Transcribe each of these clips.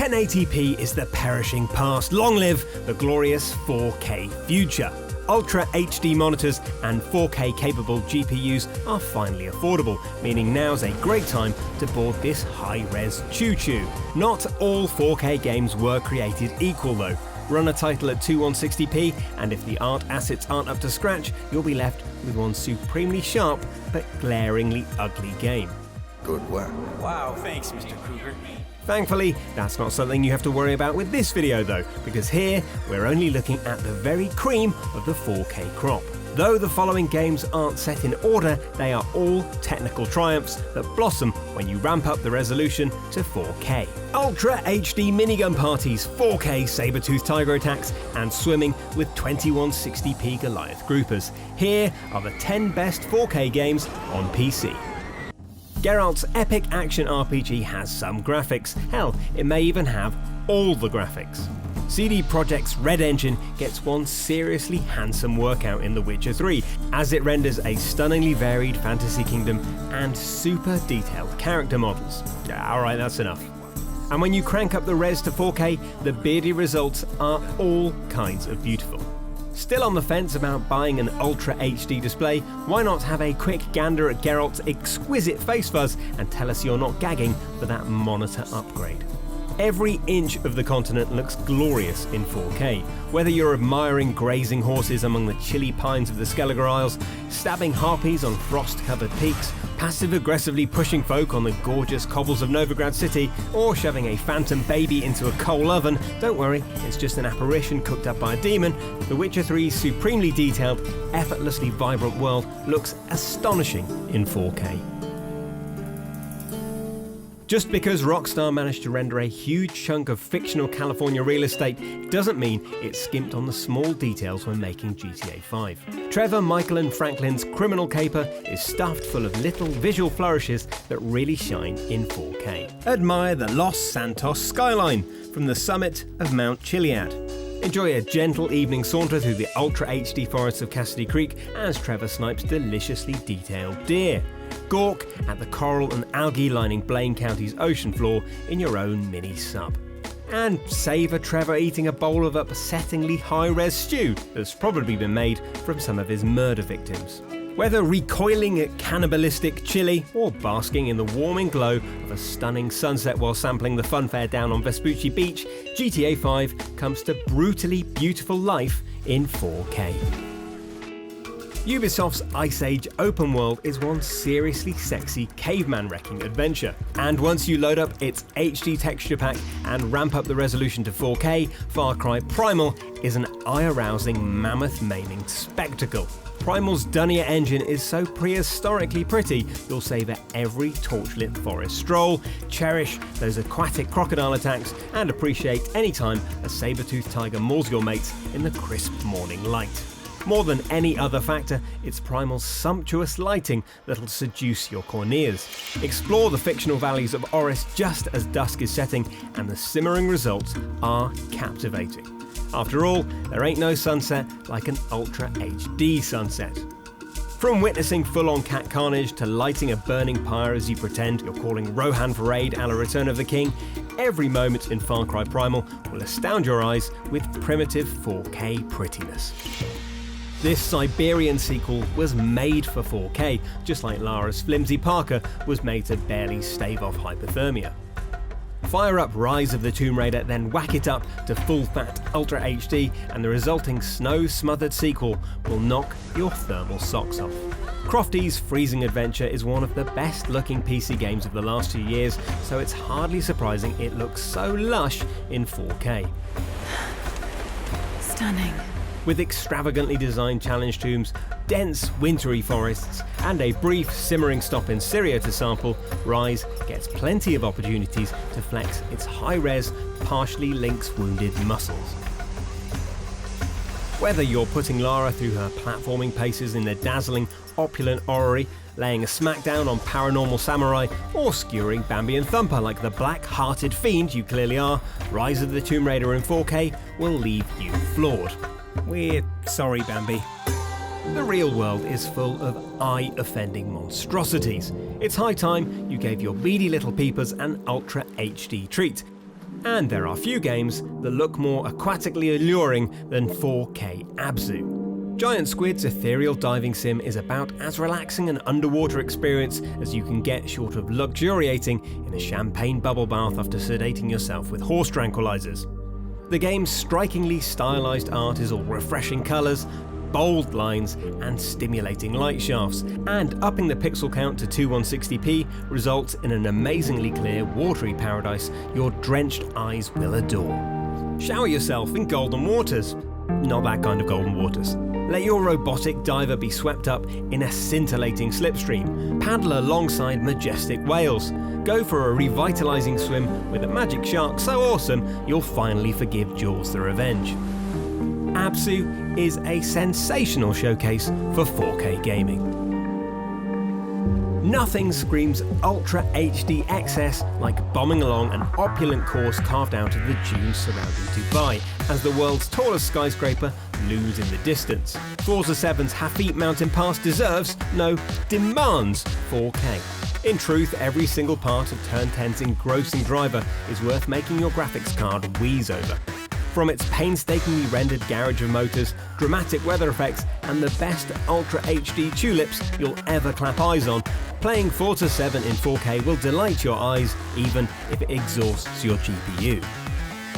1080p is the perishing past. Long live the glorious 4K future. Ultra HD monitors and 4K capable GPUs are finally affordable, meaning now's a great time to board this high-res choo-choo. Not all 4K games were created equal though. Run a title at 2160p, and if the art assets aren't up to scratch, you'll be left with one supremely sharp but glaringly ugly game. Good work. Wow, thanks, Mr. Kruger. Thankfully, that's not something you have to worry about with this video though, because here we're only looking at the very cream of the 4K crop. Though the following games aren't set in order, they are all technical triumphs that blossom when you ramp up the resolution to 4K. Ultra HD minigun parties, 4K saber-toothed tiger attacks, and swimming with 2160p Goliath groupers. Here are the 10 best 4K games on PC. Geralt's epic action RPG has some graphics. Hell, it may even have all the graphics. CD Projekt's Red Engine gets one seriously handsome workout in The Witcher 3, as it renders a stunningly varied fantasy kingdom and super detailed character models. Alright, that's enough. And when you crank up the res to 4K, the beardy results are all kinds of beautiful. Still on the fence about buying an Ultra HD display? Why not have a quick gander at Geralt's exquisite face fuzz and tell us you're not gagging for that monitor upgrade? Every inch of the continent looks glorious in 4K. Whether you're admiring grazing horses among the chilly pines of the Skellige Isles, stabbing harpies on frost-covered peaks, passive-aggressively pushing folk on the gorgeous cobbles of Novigrad City, or shoving a phantom baby into a coal oven, don't worry, it's just an apparition cooked up by a demon. The Witcher 3's supremely detailed, effortlessly vibrant world looks astonishing in 4K. Just because Rockstar managed to render a huge chunk of fictional California real estate doesn't mean it skimped on the small details when making GTA 5. Trevor, Michael and Franklin's criminal caper is stuffed full of little visual flourishes that really shine in 4K. Admire the Los Santos skyline from the summit of Mount Chiliad. Enjoy a gentle evening saunter through the Ultra HD forests of Cassidy Creek as Trevor snipes deliciously detailed deer. Gawk at the coral and algae lining Blaine County's ocean floor in your own mini sub. And savour Trevor eating a bowl of upsettingly high-res stew that's probably been made from some of his murder victims. Whether recoiling at cannibalistic chili or basking in the warming glow of a stunning sunset while sampling the funfair down on Vespucci Beach, GTA 5 comes to brutally beautiful life in 4K. Ubisoft's Ice Age open world is one seriously sexy caveman wrecking adventure. And once you load up its HD texture pack and ramp up the resolution to 4K, Far Cry Primal is an eye-arousing, mammoth-maiming spectacle. Primal's Dunnier engine is so prehistorically pretty, you'll savour every torchlit forest stroll, cherish those aquatic crocodile attacks, and appreciate any time a saber-toothed tiger mauls your mates in the crisp morning light. More than any other factor, it's Primal's sumptuous lighting that'll seduce your corneas. Explore the fictional valleys of Oris just as dusk is setting, and the simmering results are captivating. After all, there ain't no sunset like an Ultra HD sunset. From witnessing full-on cat carnage to lighting a burning pyre as you pretend you're calling Rohan for aid a la Return of the King, every moment in Far Cry Primal will astound your eyes with primitive 4K prettiness. This Siberian sequel was made for 4K, just like Lara's flimsy Parker was made to barely stave off hypothermia. Fire up Rise of the Tomb Raider, then whack it up to full-fat Ultra HD, and the resulting snow-smothered sequel will knock your thermal socks off. Crofty's Freezing Adventure is one of the best-looking PC games of the last 2 years, so it's hardly surprising it looks so lush in 4K. Stunning. With extravagantly designed challenge tombs, dense wintry forests, and a brief simmering stop in Syria to sample, Rise gets plenty of opportunities to flex its high-res, partially lynx-wounded muscles. Whether you're putting Lara through her platforming paces in the dazzling, opulent orrery, laying a smackdown on Paranormal Samurai, or skewering Bambi and Thumper like the black-hearted fiend you clearly are, Rise of the Tomb Raider in 4K will leave you floored. We're sorry, Bambi. The real world is full of eye-offending monstrosities. It's high time you gave your beady little peepers an Ultra HD treat. And there are few games that look more aquatically alluring than 4K Abzu. Giant Squid's ethereal diving sim is about as relaxing an underwater experience as you can get short of luxuriating in a champagne bubble bath after sedating yourself with horse tranquilizers. The game's strikingly stylized art is all refreshing colors, bold lines and stimulating light shafts, and upping the pixel count to 2160p results in an amazingly clear, watery paradise your drenched eyes will adore. Shower yourself in golden waters. Not that kind of golden waters. Let your robotic diver be swept up in a scintillating slipstream. Paddle alongside majestic whales. Go for a revitalizing swim with a magic shark so awesome you'll finally forgive Jaws the Revenge. Abzu is a sensational showcase for 4K gaming. Nothing screams Ultra HD excess like bombing along an opulent course carved out of the dunes surrounding Dubai, as the world's tallest skyscraper looms in the distance. Forza 7's Hafit Mountain Pass deserves, no, demands 4K. In truth, every single part of Turn 10's engrossing driver is worth making your graphics card wheeze over. From its painstakingly rendered garage of motors, dramatic weather effects, and the best Ultra HD tulips you'll ever clap eyes on, playing Forza 7 in 4K will delight your eyes even if it exhausts your GPU.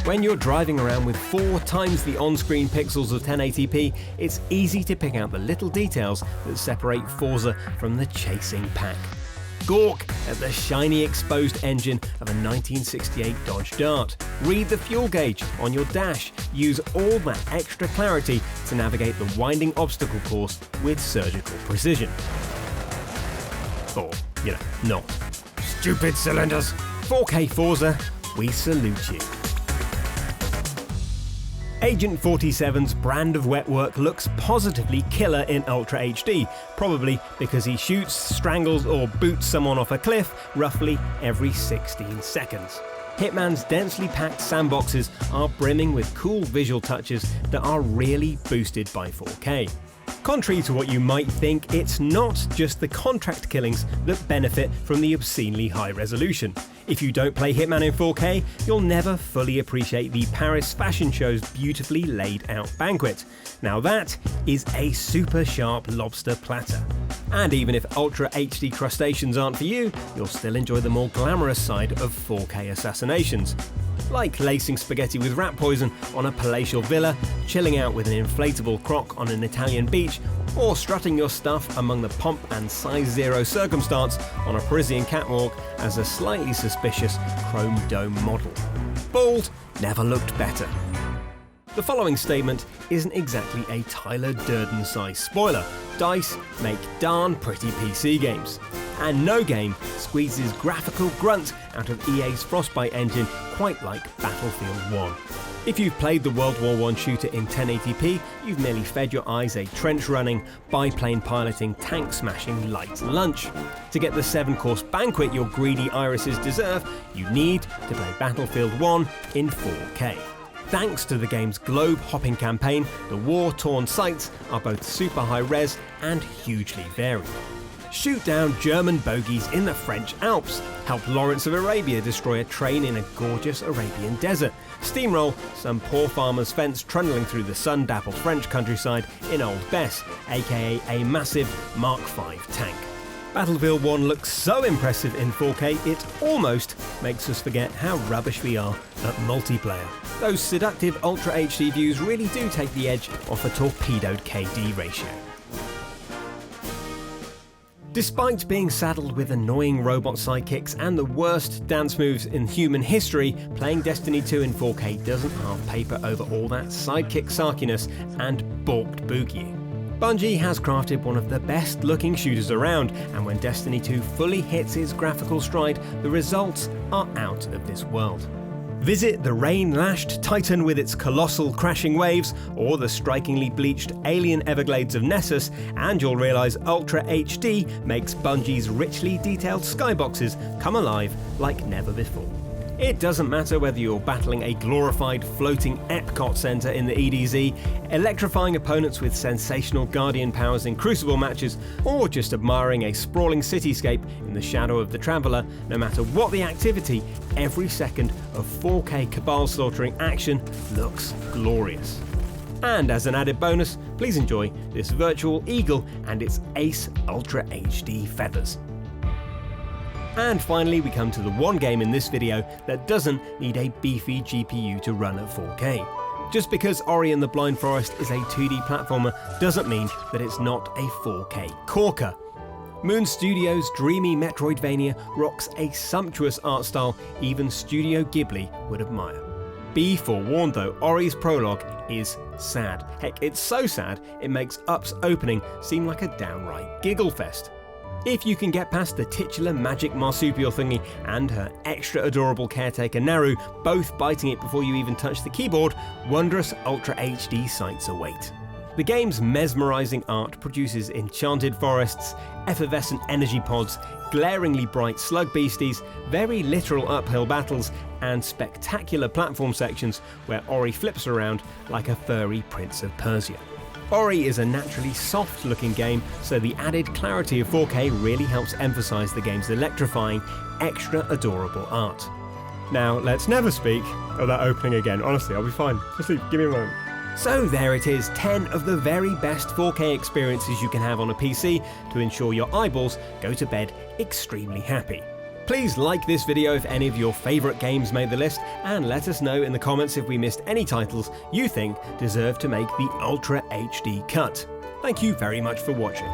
When you're driving around with 4 times the on-screen pixels of 1080p, it's easy to pick out the little details that separate Forza from the chasing pack. Gawk at the shiny exposed engine of a 1968 Dodge Dart. Read the fuel gauge on your dash. Use all that extra clarity to navigate the winding obstacle course with surgical precision. Or, not. Stupid cylinders! 4K Forza, we salute you. Agent 47's brand of wet work looks positively killer in Ultra HD, probably because he shoots, strangles or boots someone off a cliff roughly every 16 seconds. Hitman's densely packed sandboxes are brimming with cool visual touches that are really boosted by 4K. Contrary to what you might think, it's not just the contract killings that benefit from the obscenely high resolution. If you don't play Hitman in 4K, you'll never fully appreciate the Paris fashion show's beautifully laid out banquet. Now that is a super sharp lobster platter. And even if Ultra HD crustaceans aren't for you, you'll still enjoy the more glamorous side of 4K assassinations. Like lacing spaghetti with rat poison on a palatial villa, chilling out with an inflatable croc on an Italian beach, or strutting your stuff among the pomp and size zero circumstance on a Parisian catwalk as a slightly suspicious chrome dome model. Bald never looked better. The following statement isn't exactly a Tyler Durden-sized spoiler. DICE make darn pretty PC games. And no game squeezes graphical grunt out of EA's Frostbite engine quite like Battlefield 1. If you've played the World War I shooter in 1080p, you've merely fed your eyes a trench-running, biplane piloting, tank-smashing light lunch. To get the 7-course banquet your greedy irises deserve, you need to play Battlefield 1 in 4K. Thanks to the game's globe-hopping campaign, the war-torn sights are both super high-res and hugely varied. Shoot down German bogies in the French Alps, help Lawrence of Arabia destroy a train in a gorgeous Arabian desert, steamroll some poor farmer's fence trundling through the sun-dappled French countryside in Old Bess, aka a massive Mark V tank. Battlefield 1 looks so impressive in 4K it almost makes us forget how rubbish we are at multiplayer. Those seductive Ultra HD views really do take the edge off a torpedoed KD ratio. Despite being saddled with annoying robot sidekicks and the worst dance moves in human history, playing Destiny 2 in 4K doesn't half paper over all that sidekick sarkiness and balked boogieing. Bungie has crafted one of the best looking shooters around, and when Destiny 2 fully hits its graphical stride, the results are out of this world. Visit the rain-lashed Titan with its colossal crashing waves, or the strikingly bleached alien Everglades of Nessus, and you'll realise Ultra HD makes Bungie's richly detailed skyboxes come alive like never before. It doesn't matter whether you're battling a glorified floating Epcot Center in the EDZ, electrifying opponents with sensational Guardian powers in Crucible matches, or just admiring a sprawling cityscape in the shadow of the Traveler. No matter what the activity, every second of 4K Cabal slaughtering action looks glorious. And as an added bonus, please enjoy this virtual eagle and its Ace Ultra HD feathers. And finally, we come to the one game in this video that doesn't need a beefy GPU to run at 4K. Just because Ori and the Blind Forest is a 2D platformer doesn't mean that it's not a 4K corker. Moon Studios' dreamy Metroidvania rocks a sumptuous art style even Studio Ghibli would admire. Be forewarned though, Ori's prologue is sad. Heck, it's so sad it makes Up's opening seem like a downright giggle fest. If you can get past the titular magic marsupial thingy and her extra adorable caretaker Naru both biting it before you even touch the keyboard, wondrous Ultra HD sights await. The game's mesmerizing art produces enchanted forests, effervescent energy pods, glaringly bright slug beasties, very literal uphill battles, and spectacular platform sections where Ori flips around like a furry Prince of Persia. Ori is a naturally soft-looking game, so the added clarity of 4K really helps emphasize the game's electrifying, extra adorable art. Now, let's never speak of that opening again. Honestly, I'll be fine. Just give me a moment. So there it is, 10 of the very best 4K experiences you can have on a PC to ensure your eyeballs go to bed extremely happy. Please like this video if any of your favourite games made the list, and let us know in the comments if we missed any titles you think deserve to make the Ultra HD cut. Thank you very much for watching.